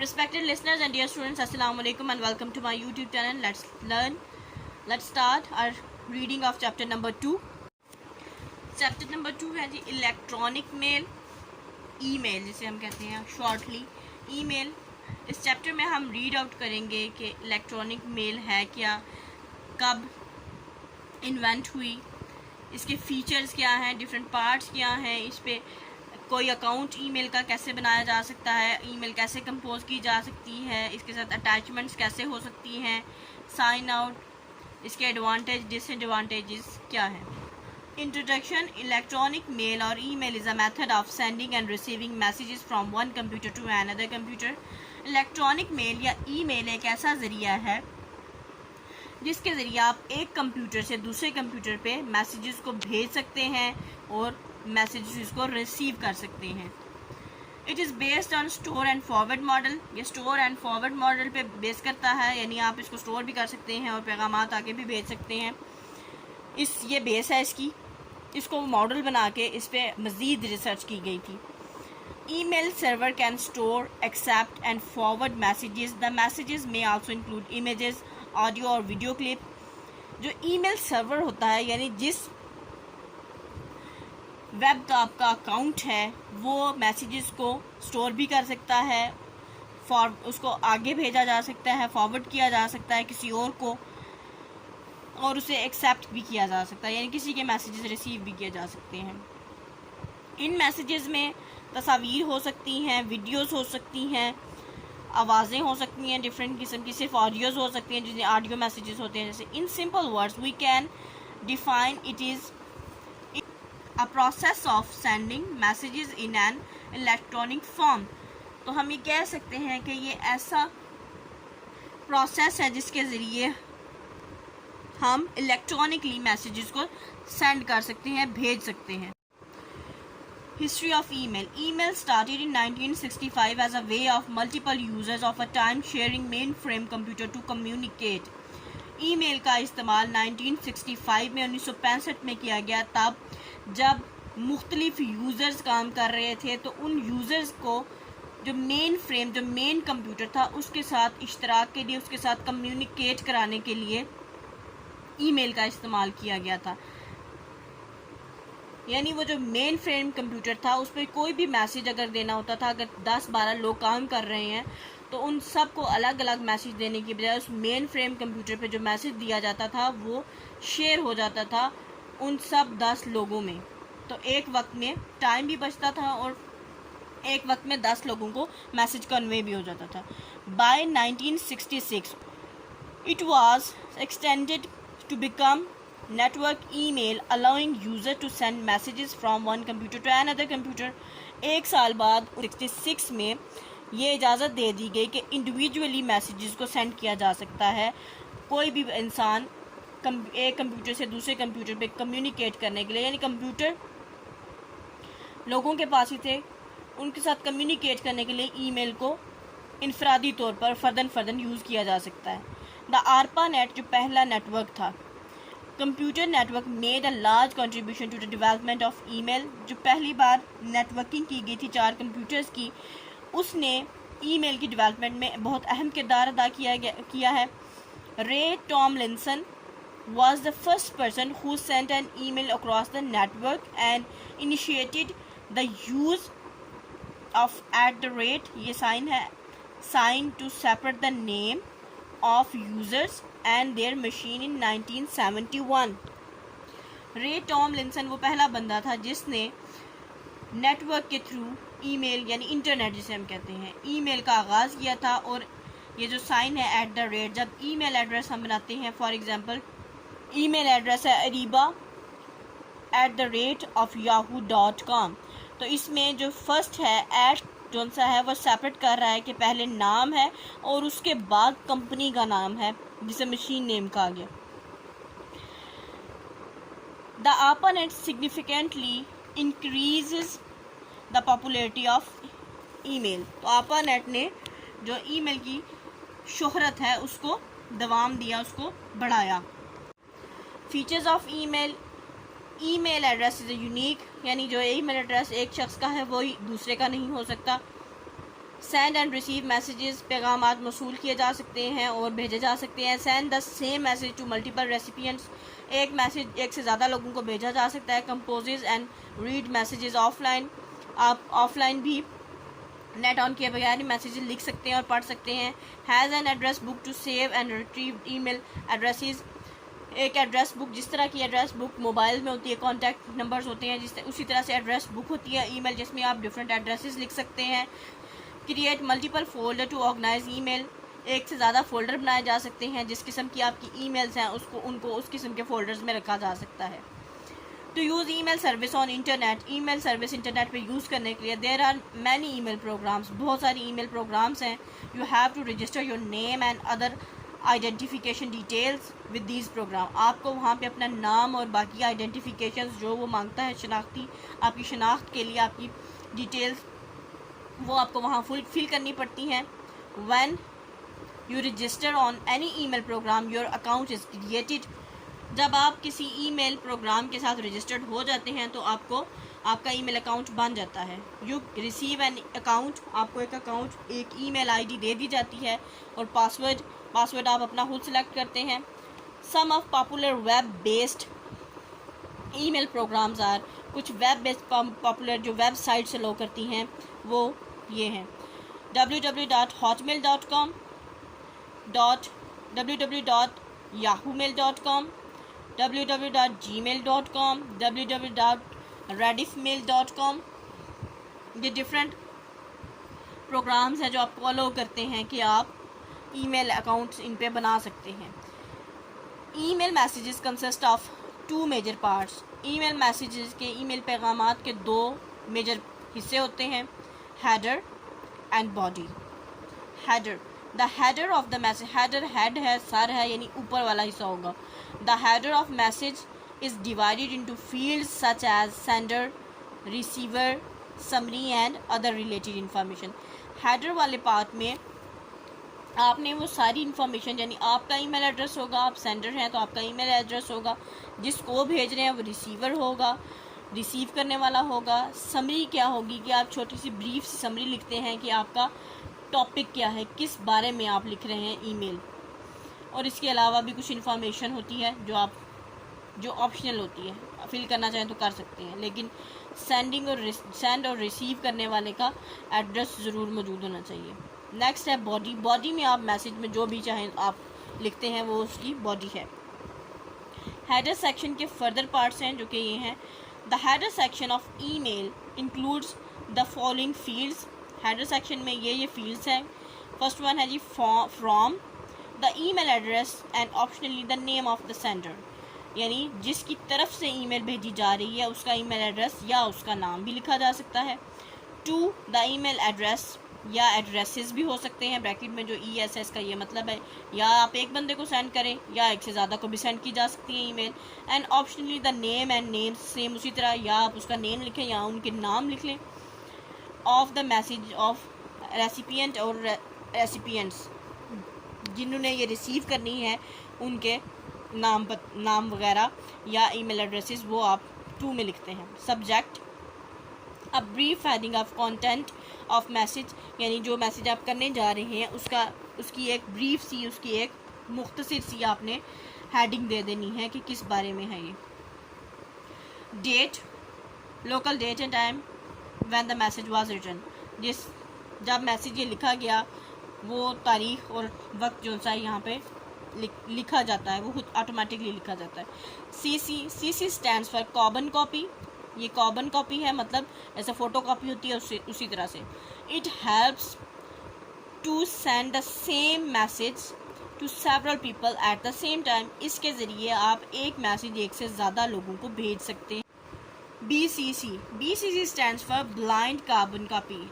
Respected listeners and dear students, Assalamu alaikum and welcome to my YouTube channel. Let's start our reading of chapter number 2. Chapter number 2 है जी electronic mail, email जिसे हम कहते हैं shortly email. इस chapter में हम read out करेंगे कि इलेक्ट्रॉनिक मेल है क्या, कब इन्वेंट हुई, इसके फीचर्स क्या हैं, डिफरेंट पार्ट्स क्या हैं, इस पे कोई अकाउंट ईमेल का कैसे बनाया जा सकता है, ईमेल कैसे कंपोज की जा सकती है, इसके साथ अटैचमेंट्स कैसे हो सकती हैं, साइन आउट, इसके एडवांटेज डिसएडवांटेजेस क्या है। इंट्रोडक्शन। इलेक्ट्रॉनिक मेल और email is a method of sending and receiving messages from one computer to another computer. Electronic mail या ईमेल एक ऐसा ज़रिया है जिसके ज़रिए आप एक कंप्यूटर से दूसरे कंप्यूटर पे मैसेजेस को भेज सकते हैं और मैसेजेस को रिसीव कर सकते हैं। It is based on store and forward model. ये स्टोर एंड फॉरवर्ड मॉडल पे बेस करता है, यानी आप इसको स्टोर भी कर सकते हैं और पैगामात आगे भी भेज सकते हैं। ये बेस है इसको मॉडल बना के इस पर मज़ीद रिसर्च की गई थी। Email server can store, accept and forward messages. The messages may also include images, audio और वीडियो क्लिप। जो ईमेल सर्वर होता है, यानी जिस वेब का आपका अकाउंट है, वो मैसेजेस को स्टोर भी कर सकता है, उसको आगे भेजा जा सकता है, फॉरवर्ड किया जा सकता है किसी और को, और उसे एक्सेप्ट भी किया जा सकता है, यानी किसी के मैसेजेस रिसीव भी किए जा सकते हैं। इन मैसेजेस में तस्वीर हो सकती हैं, वीडियोस हो सकती हैं, आवाज़ें हो सकती हैं, डिफरेंट किस्म की, सिर्फ ऑडियोज़ हो सकती हैं जिन्हें ऑडियो मैसेजेस होते हैं। जैसे in simple words we can define it is a process of sending messages in an electronic form। तो हम ये कह सकते हैं कि ये ऐसा प्रोसेस है जिसके ज़रिए हम इलेक्ट्रॉनिकली मैसेजेस को सेंड कर सकते हैं, भेज सकते हैं। History of email. Email started in 1965 as a way of multiple users of a time sharing mainframe computer to communicate. Email का इस्तेमाल 1965 में 1965 में किया गया, तब जब मुख्तलिफ यूज़र्स काम कर रहे थे, तो उन यूज़र्स को जो मेन कंप्यूटर था उसके साथ इश्तराक के लिए, उसके साथ कम्युनिकेट कराने के लिए ईमेल का इस्तेमाल किया गया था। यानी वो जो मेन फ्रेम कंप्यूटर था उस पर कोई भी मैसेज अगर देना होता था, अगर 10-12 लोग काम कर रहे हैं तो उन सब को अलग अलग मैसेज देने की बजाय उस मेन फ्रेम कंप्यूटर पे जो मैसेज दिया जाता था वो शेयर हो जाता था उन सब 10 लोगों में। तो एक वक्त में टाइम भी बचता था और एक वक्त में 10 लोगों को मैसेज कन्वे भी हो जाता था। By 1966 it was extended to become network email, allowing user to send messages from one computer to another computer. एक साल बाद 66 में ये इजाज़त दे दी गई कि इंडिविजुअली मैसेजेस को सेंड किया जा सकता है। कोई भी इंसान एक कंप्यूटर से दूसरे कंप्यूटर पे कम्युनिकेट करने के लिए, यानी कंप्यूटर लोगों के पास ही थे, उनके साथ कम्युनिकेट करने के लिए ईमेल को इनफरादी तौर पर फ़र्दन यूज़ किया जा सकता है। द आरपा नेट जो पहला नेटवर्क था, computer network made a large contribution to the development of email. जो पहली बार नेटवर्किंग की गई थी 4 कंप्यूटर्स की, उसने ईमेल की डेवलपमेंट में बहुत अहम किरदार अदा किया है। रे Tomlinson was the first person who sent an email across the network and initiated the use of @ ये साइन है, sign to separate the name of users and their machine in 1971। रे टॉमलिंसन वो पहला बंदा था जिसने नेटवर्क के through email यानी इंटरनेट जिसे हम कहते हैं ईमेल का आगाज़ किया था। और ये जो साइन है @ जब ईमेल एड्रेस हम बनाते हैं, फॉर एग्ज़ाम्पल ईमेल एड्रेस है ariba@yahoo.com, तो इसमें जो फर्स्ट है एट जो सा है वो सेपरेट कर रहा है कि पहले नाम है और उसके बाद कंपनी का नाम है जिसे मशीन नेम कहा गया। The ARPANET significantly increases the popularity of email. तो ARPANET ने जो ईमेल की शोहरत है उसको दवाम दिया, उसको बढ़ाया। Features of email. Email address is unique, यानी जो ईमेल एड्रेस एक शख्स का है वो दूसरे का नहीं हो सकता। सेंड एंड रिसीव मैसेजेस, पैगामात मौसूल किए जा सकते हैं और भेजे जा सकते हैं। Send the same message to multiple recipients, एक मैसेज एक से ज़्यादा लोगों को भेजा जा सकता है। Composes and read messages offline, आप ऑफलाइन भी नेट ऑन किए बगैर ही मैसेजेस लिख सकते हैं और पढ़ सकते हैं। Has an address book to save and retrieve email addresses, एक एड्रेस बुक, जिस तरह की एड्रेस बुक मोबाइल में होती है, कॉन्टैक्ट नंबर्स होते हैं उसी तरह से एड्रेस बुक होती है ईमेल, जिसमें आप डिफरेंट एड्रेसेस लिख सकते हैं। Create multiple folder to organise email, एक से ज़्यादा फोल्डर बनाए जा सकते हैं, जिस किस्म की आपकी ईमेल्स हैं उनको उस किस्म के फोल्डर्स में रखा जा सकता है। To use email service on internet, email service internet पे यूज़ करने के लिए there are many email programs, बहुत सारी ईमेल प्रोग्राम्स हैं। You have to register your name and other identification details with these program, आपको वहाँ पे अपना नाम और बाकी आइडेंटिफिकेशन जो वो मांगता है शनाख्ती, आपकी शनाख्त के लिए आपकी डिटेल्स, वो आपको वहाँ फिल करनी पड़ती हैं। When you register on any email program your account is created, जब आप किसी ईमेल प्रोग्राम के साथ रजिस्टर्ड हो जाते हैं तो आपको आपका ईमेल अकाउंट बन जाता है। यू रिसीव एन अकाउंट, आपको एक अकाउंट, एक ईमेल आईडी दे दी जाती है और पासवर्ड आप अपना खुद सेलेक्ट करते हैं। Some of popular web based email programs are, कुछ वेब बेस्ड पॉपुलर जो वेबसाइट से लो करती हैं वो ये हैं www.hotmail.com, www.yahoomail.com, www.gmail.com, www.rediffmail.com। ये डिफरेंट प्रोग्राम्स हैं जो आपको अलाउ करते हैं कि आप ईमेल अकाउंट्स इन पे बना सकते हैं। Email messages consist of 2 major parts, email messages के ईमेल पैगामात के 2 मेजर हिस्से होते हैं, header and body. Header, the header of the message, header head है, सर है, यानी ऊपर वाला हिस्सा होगा। The header of message is divided into fields such as sender, receiver, summary and other related information. Header वाले पार्ट में आपने वो सारी इन्फॉर्मेशन, यानी आपका ईमेल एड्रेस होगा, आप सेंडर हैं तो आपका ईमेल एड्रेस होगा, जिसको भेज रहे हैं वो रिसीवर होगा, रिसीव करने वाला होगा। समरी क्या होगी कि आप छोटी सी ब्रीफ सी समरी लिखते हैं कि आपका टॉपिक क्या है, किस बारे में आप लिख रहे हैं ईमेल, और इसके अलावा भी कुछ इन्फॉर्मेशन होती है जो ऑप्शनल होती है, फिल करना चाहें तो कर सकते हैं, लेकिन सेंड और रिसीव करने वाले का एड्रेस ज़रूर मौजूद होना चाहिए। नेक्स्ट है बॉडी, बॉडी में आप मैसेज में जो भी चाहें आप लिखते हैं वो उसकी बॉडी है। हेडर सेक्शन के फर्दर पार्ट्स हैं जो कि ये हैं, the header section of email includes the following fields, header section में ये फील्ड्स हैं। फर्स्ट वन है जी from, the email address and optionally the name of the sender, यानी जिसकी तरफ से ईमेल भेजी जा रही है उसका ईमेल एड्रेस या उसका नाम भी लिखा जा सकता है। टू, द ईमेल एड्रेस या एड्रेसेस भी हो सकते हैं, ब्रैकेट में जो ESS का ये मतलब है, या आप एक बंदे को सेंड करें या एक से ज़्यादा को भी सेंड की जा सकती है email. And optionally the name and names, same उसी तरह, या आप उसका नेम लिखें या उनके नाम लिख लें। Of the message of recipient और रेसिपिएंट्स, जिन्होंने ये रिसीव करनी है उनके नाम वगैरह या ईमेल एड्रेसेस वो आप 2 में लिखते हैं। Subject, a brief heading of content of message, यानी जो मैसेज आप करने जा रहे हैं उसकी एक ब्रीफ सी, उसकी एक मुख्तसर सी आपने हेडिंग दे देनी है कि किस बारे में है ये। Date, local date and time when the message was written, जब मैसेज ये लिखा गया वो तारीख और वक्त जो सा यहाँ पे लिखा जाता है वो खुद ऑटोमेटिकली लिखा जाता है। CC stands for carbon copy, ये कार्बन कॉपी है, मतलब ऐसे फ़ोटो कॉपी होती है उसी तरह से। It helps to send the same message to several people at the same time, इसके ज़रिए आप एक मैसेज एक से ज़्यादा लोगों को भेज सकते हैं। BCC stands for blind carbon copy,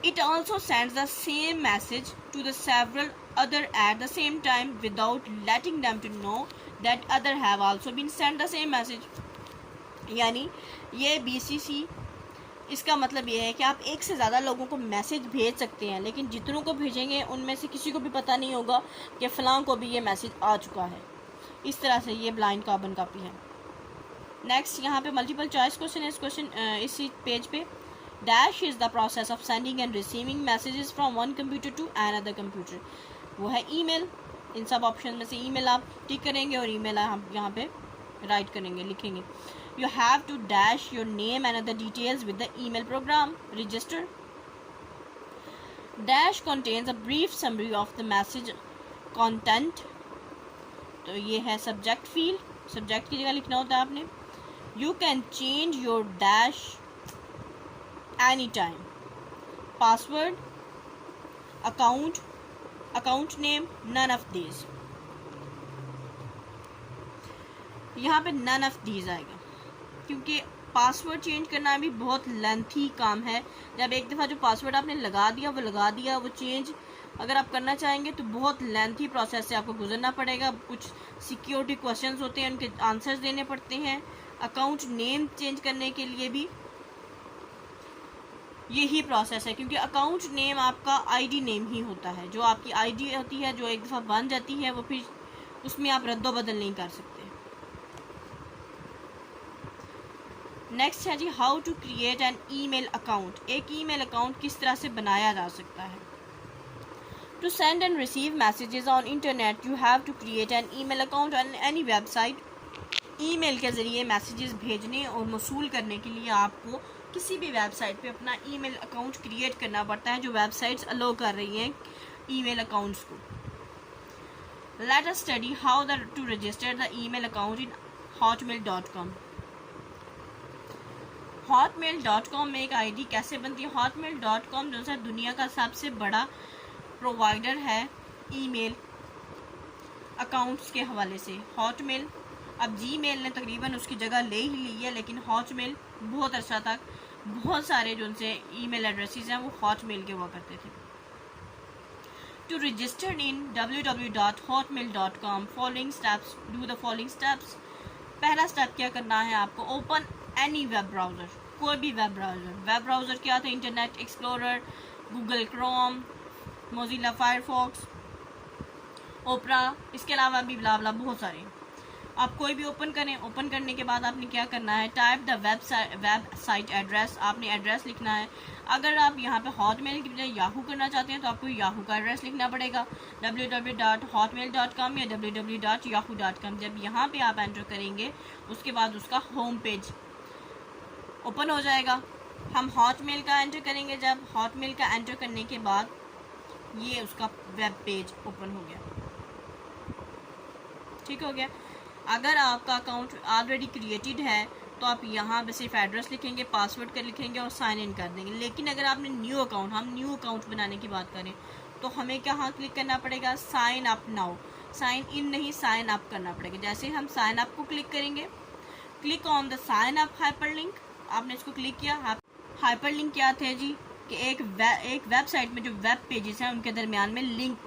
it also sends the same message to the several other at the same time without letting them to know that other have also been sent the same message। यानी ये BCC, इसका मतलब ये है कि आप एक से ज़्यादा लोगों को मैसेज भेज सकते हैं, लेकिन जितनों को भेजेंगे उनमें से किसी को भी पता नहीं होगा कि फ़लाँ को भी ये मैसेज आ चुका है। इस तरह से ये ब्लाइंड कार्बन कॉपी है। नेक्स्ट यहाँ पे मल्टीपल चॉइस क्वेश्चन है, इस पेज पे dash is the process of sending and receiving messages from one computer to another computer, वो है ईमेल। इन सब ऑप्शन में से ईमेल आप टिक करेंगे और ईमेल हम यहाँ पे राइट करेंगे, लिखेंगे। You have to dash your name and other details with the email program register. Dash contains a brief summary of the message content, तो ये है सब्जेक्ट फील्ड, सब्जेक्ट की जगह लिखना होता है आपने। You can change your dash any time. Password, account name, none of these. यहाँ पे नन ऑफ दीज आएगा क्योंकि पासवर्ड चेंज करना भी बहुत लेंथी काम है। जब एक दफ़ा जो पासवर्ड आपने लगा दिया, वो चेंज अगर आप करना चाहेंगे तो बहुत लेंथी प्रोसेस से आपको गुजरना पड़ेगा। कुछ सिक्योरिटी क्वेश्चंस होते हैं, उनके आंसर्स देने पड़ते हैं। अकाउंट नेम चेंज करने के लिए भी यही प्रोसेस है, क्योंकि अकाउंट नेम आपका आईडी नेम ही होता है। जो आपकी आईडी होती है, जो एक दफ़ा बन जाती है, वो फिर उसमें आप रद्दो बदल नहीं कर सकते। नेक्स्ट है जी, how to create an email account. एक ईमेल अकाउंट किस तरह से बनाया जा सकता है। To send and receive messages on internet you have to create an email account on any website. Email के ज़रिए मैसेजेस भेजने और मौसूल करने के लिए आपको किसी भी वेबसाइट पे अपना ईमेल अकाउंट क्रिएट करना पड़ता है, जो वेबसाइट्स अलो कर रही हैं ईमेल अकाउंट्स को। Let us study how to register the email account in hotmail.com। hotmail.com में एक आईडी कैसे बनती है। hotmail.com जो है दुनिया का सबसे बड़ा प्रोवाइडर है ईमेल अकाउंट्स के हवाले से। हॉटमेल, अब जीमेल ने तकरीबन उसकी जगह ले ही ली है, लेकिन हॉटमेल बहुत अर्सा तक बहुत सारे जो उनसे ईमेल एड्रेसेस हैं वो हॉटमेल के हुआ करते थे। To register in www.hotmail.com following steps, do the following steps. पहला स्टेप क्या करना है आपको, ओपन एनी वेब ब्राउज़र, कोई भी वेब ब्राउज़र। वेब ब्राउज़र क्या था, Internet Explorer, Google Chrome, Mozilla Firefox, Opera, इसके अलावा भी ब्ला बहुत सारे। आप कोई भी ओपन करें। ओपन करने के बाद आपने क्या करना है, type the web site address, आपने एड्रेस लिखना है। अगर आप यहाँ पे हॉटमेल की बजाय याहू करना चाहते हैं तो आपको याहू का एड्रेस लिखना पड़ेगा, www.hotmail.com या www.yahoo.com। जब यहाँ पे आप एंटर करेंगे उसके बाद उसका होम पेज ओपन हो जाएगा। हम हॉटमेल का एंटर करेंगे। जब हॉटमेल का एंटर करने के बाद ये उसका वेब पेज ओपन हो गया, ठीक हो गया। अगर आपका अकाउंट ऑलरेडी क्रिएटेड है तो आप यहाँ पे सिर्फ एड्रेस लिखेंगे, पासवर्ड कर लिखेंगे और साइन इन कर देंगे। लेकिन अगर आपने न्यू अकाउंट, हम न्यू अकाउंट बनाने की बात करें तो हमें क्या क्लिक करना पड़ेगा, sign up now. Sign in नहीं, साइन अप करना पड़ेगा। जैसे हम साइन अप को क्लिक करेंगे, click on the sign up hyperlink, आपने इसको क्लिक किया। हाइपरलिंक क्या थे जी, कि एक वेबसाइट में जो वेब पेजेस हैं उनके दरमियान में लिंक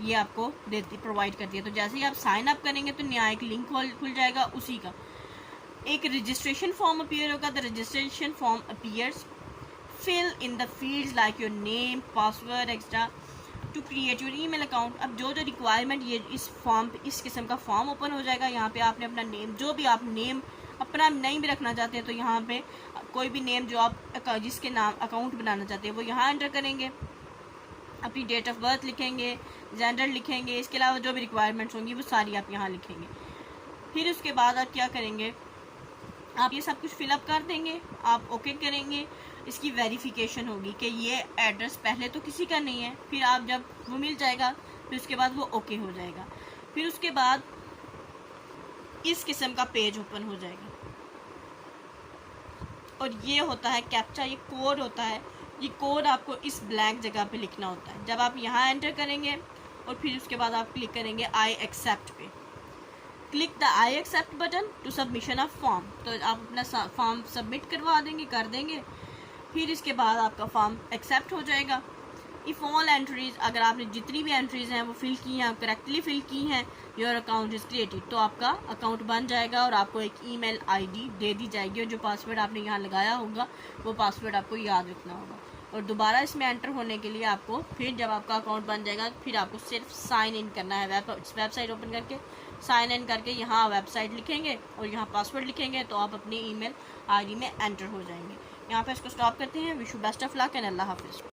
ये आपको प्रोवाइड करती है। तो जैसे ही आप साइन अप करेंगे तो नया एक लिंक खुल जाएगा, उसी का एक रजिस्ट्रेशन फॉर्म अपीयर होगा। The registration form appears, fill in the fields like your name, password extra to create your email account. अब जो रिक्वायरमेंट, ये इस किस्म का फॉर्म ओपन हो जाएगा। यहाँ पे आपने अपना नेम, जो भी आप नेम अपना नेम भी रखना चाहते हैं तो यहाँ पे कोई भी नेम जो आप जिसके नाम अकाउंट बनाना चाहते हैं वो यहाँ एंटर करेंगे। अपनी डेट ऑफ बर्थ लिखेंगे, जेंडर लिखेंगे, इसके अलावा जो भी रिक्वायरमेंट्स होंगी वो सारी आप यहाँ लिखेंगे। फिर उसके बाद आप क्या करेंगे, आप ये सब कुछ फिलअप कर देंगे, आप ओके करेंगे। इसकी वेरिफिकेशन होगी कि ये एड्रेस पहले तो किसी का नहीं है, फिर आप जब वो मिल जाएगा फिर उसके बाद वो ओके हो जाएगा। फिर उसके बाद इस किस्म का पेज ओपन हो जाएगा और ये होता है कैप्चा, ये कोड होता है। ये कोड आपको इस ब्लैंक जगह पे लिखना होता है। जब आप यहाँ एंटर करेंगे और फिर उसके बाद आप क्लिक करेंगे आई एक्सेप्ट पे, click the I accept button to submission of form. तो आप अपना फॉर्म सबमिट कर देंगे। फिर इसके बाद आपका फॉर्म एक्सेप्ट हो जाएगा। इफ़ ऑल एंट्रीज, अगर आपने जितनी भी एंट्रीज हैं वो फिल की हैं, करेक्टली फिल की हैं, योर अकाउंट इज़ क्रिएटेड, तो आपका अकाउंट बन जाएगा और आपको एक ईमेल आईडी दे दी जाएगी और जो पासवर्ड आपने यहाँ लगाया होगा वो पासवर्ड आपको याद रखना होगा। और दोबारा इसमें एंटर होने के लिए आपको फिर जब आपका अकाउंट बन जाएगा फिर आपको सिर्फ साइन इन करना है। वेबसाइट ओपन करके साइन इन करके यहाँ वेबसाइट लिखेंगे और यहाँ पासवर्ड लिखेंगे तो आप अपनी ईमेल आईडी में एंटर हो जाएंगे। यहाँ पे इसको स्टॉप करते हैं। Wish you best of luck and अल्लाह हाफिज़।